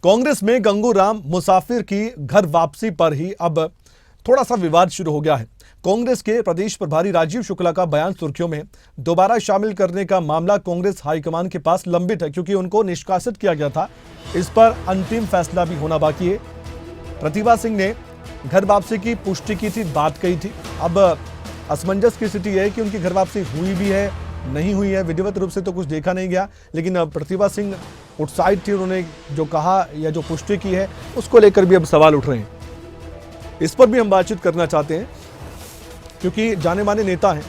कांग्रेस में गंगूराम मुसाफिर की घर वापसी पर ही अब थोड़ा सा विवाद शुरू हो गया है। कांग्रेस के प्रदेश प्रभारी राजीव शुक्ला का बयान सुर्खियों में। दोबारा शामिल करने का मामला कांग्रेस हाईकमान के पास लंबित है, क्योंकि उनको निष्कासित किया गया था। इस पर अंतिम फैसला भी होना बाकी है। प्रतिभा सिंह ने घर वापसी की पुष्टि की थी, बात कही थी। अब असमंजस की स्थिति है कि उनकी घर वापसी हुई भी है, नहीं हुई है। विधिवत रूप से तो कुछ देखा नहीं गया, लेकिन प्रतिभा सिंह उत्साहित थी। उन्होंने जो कहा या जो पुष्टि की है, उसको लेकर भी अब सवाल उठ रहे हैं। इस पर भी हम बातचीत करना चाहते हैं, क्योंकि जाने माने नेता हैं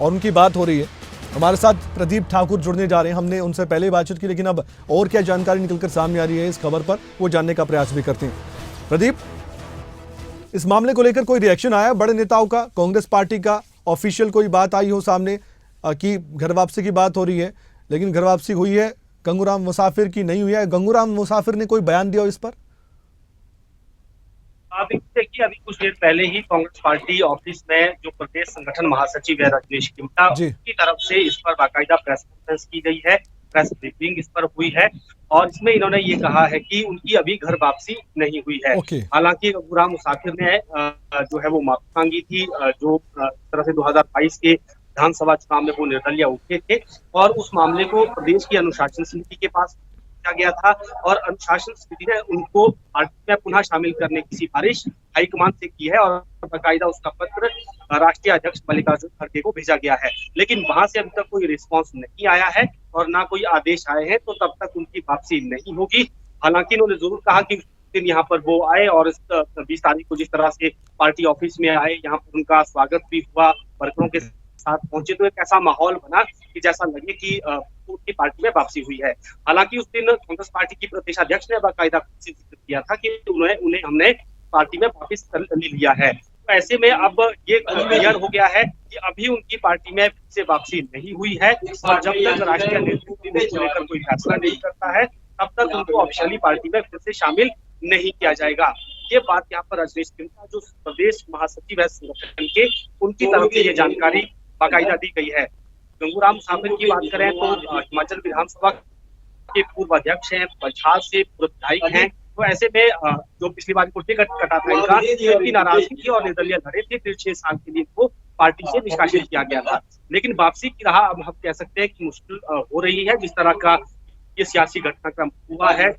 और उनकी बात हो रही है। हमारे साथ प्रदीप ठाकुर जुड़ने जा रहे हैं। हमने उनसे पहले बातचीत की, लेकिन अब और क्या जानकारी निकलकर सामने आ रही है इस खबर पर, वो जानने का प्रयास भी करते हैं। प्रदीप, इस मामले को लेकर कोई रिएक्शन आया बड़े नेताओं का, कांग्रेस पार्टी का? ऑफिशियल कोई बात आई हो सामने कि घर वापसी की बात हो रही है, लेकिन घर वापसी हुई है, गंगूराम मुसाफिर की नहीं हुई है? गंगूराम मुसाफिर ने कोई बयान दिया हो इस पर? अभी देखिए, अभी कुछ देर पहले ही कांग्रेस पार्टी ऑफिस में जो प्रदेश संगठन महासचिव है रजनीश किमटा, उनकी तरफ से इस पर बाकायदा प्रेस कॉन्फ्रेंस की गई है, प्रेस ब्रीफिंग इस पर हुई है और इसमें इन्होंने ये कहा है कि उनकी अभी घर वापसी नहीं हुई है। हालांकि गंगूराम मुसाफिर ने जो है वो माफी मांगी थी, जो तरह से 2022 के विधानसभा चुनाव में वो निर्दलीय उठे थे और उस मामले को प्रदेश की अनुशासन समिति के पास गया था और अनुशासन समिति ने उनको पार्टी में पुनः शामिल करने की सिफारिश हाईकमान से की है और बाकायदा उसका पत्र राष्ट्रीय अध्यक्ष मल्लिकार्जुन खड़गे को भेजा गया है। लेकिन वहां से अभी तक कोई रिस्पांस नहीं आया है और ना कोई आदेश आए हैं, तो तब तक उनकी वापसी नहीं होगी। हालांकि उन्होंने जरूर कहा कि उस दिन यहाँ पर वो आए और 20 तारीख को जिस तरह से पार्टी ऑफिस में आए, यहाँ पर उनका स्वागत भी हुआ, वर्करों के साथ पहुंचे, तो एक ऐसा माहौल बना कि जैसा लगे कि उनकी पार्टी में वापसी हुई है। हालांकि उस दिन कांग्रेस पार्टी की प्रदेश अध्यक्ष ने बाकायदा जिक्र किया था कि उन्हें हमने पार्टी में वापस ले लिया है। तो ऐसे में अब ये क्लियर हो गया है कि अभी उनकी पार्टी में से वापसी नहीं हुई है और जब तक राष्ट्रीय नेतृत्व इसको लेकर कोई फैसला नहीं करता है, तब तक उनको ऑफिशियली पार्टी में फिर से शामिल नहीं किया जाएगा। ये बात यहाँ पर रजनीश किमटा जो प्रदेश महासचिव है संगठन के, उनकी तरफ से ये जानकारी बाकायदा दी गई है। गंगूराम मुसाफिर की बात करें तो हिमाचल विधानसभा के पूर्व अध्यक्ष हैं, पच्छाद से पूर्व विधायक हैं। तो ऐसे में जो पिछली बार को टिकट कटा था इनका, इनकी नाराजगी थी और निर्दलीय लड़े थे, फिर 6 साल के लिए इनको पार्टी से निष्कासित किया गया था। लेकिन वापसी की राह अब हम कह सकते हैं कि मुश्किल हो रही है। जिस तरह का ये सियासी घटनाक्रम हुआ है,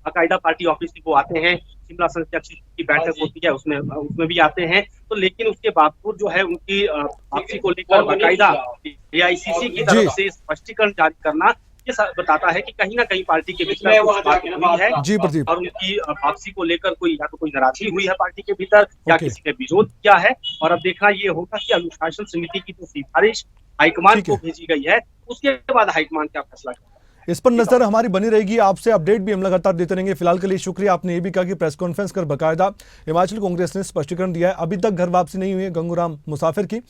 बाकायदा पार्टी ऑफिस में वो आते हैं, शिमला संसदीय की बैठक होती है, उसमें भी आते हैं, तो लेकिन उसके बावजूद जो है उनकी वापसी को लेकर बाकायदा एआईसीसी की तरफ से स्पष्टीकरण जारी करना ये बताता है कि कहीं ना कहीं पार्टी के भीतर कुछ बात हुई है और उनकी वापसी को लेकर या तो कोई नाराजगी हुई है पार्टी के भीतर या किसी ने विरोध किया है। और अब देखना ये होगा कि अनुशासन समिति की जो सिफारिश हाईकमान को भेजी गई है, उसके बाद हाईकमान क्या फैसला करता है, इस पर नजर हमारी बनी रहेगी। आपसे अपडेट भी हम लगातार देते रहेंगे। फिलहाल के लिए शुक्रिया। आपने ये भी कहा कि प्रेस कॉन्फ्रेंस कर बाकायदा हिमाचल कांग्रेस ने स्पष्टीकरण दिया है। अभी तक घर वापसी नहीं हुई है गंगूराम मुसाफिर की।